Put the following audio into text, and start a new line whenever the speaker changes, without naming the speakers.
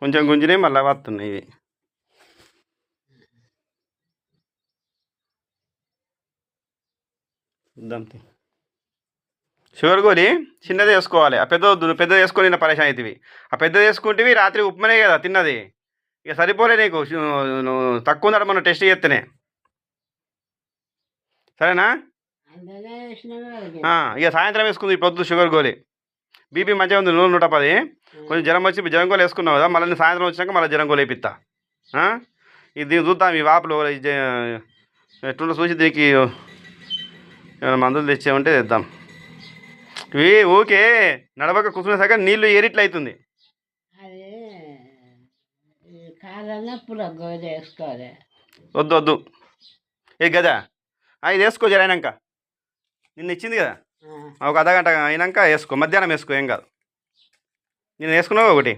కొంచెం గుంజినాయి మళ్ళీ వస్తున్నాయి ఇవి. దంతి షుగర్ గోలి చిన్నది వేసుకోవాలి. ఆ పెద్ద వేసుకొని నిన్న పరేషాన్ అవుతుంది. ఆ పెద్దది వేసుకుంటే రాత్రి ఉప్మనే కదా తిన్నది, ఇక సరిపోలే నీకు. నువ్వు తక్కువ ఉందట మనం టెస్ట్ చేస్తేనే. సరేనా? ఇక సాయంత్రం వేసుకుంది పొద్దు షుగర్ గోలి. బీపీ మంచిగా ఉంది 110. కొంచెం జ్వరం వచ్చి జ్వరం గోలు వేసుకున్నావు కదా, మళ్ళీ సాయంత్రం వచ్చినాక మళ్ళీ జ్వరం గోలు వేపిస్తా. ఇది దీన్ని చూద్దాం ఈ వాపులో ఎట్లుండో చూసి దీనికి ఏమైనా మందులు తెచ్చేమంటే తెద్దాం. ఇవి ఓకే నడవక కూర్చునేసాక నీళ్ళు ఏరిట్లు అవుతుంది. వద్దు వద్దు ఏ గదా ఇది వేసుకో జరైనాక. నిన్న ఇచ్చింది కదా, ఒక అర్ధగంట అయినాక వేసుకో. మధ్యాహ్నం వేసుకో, ఏం కాదు. నేను వేసుకున్నావు ఒకటి.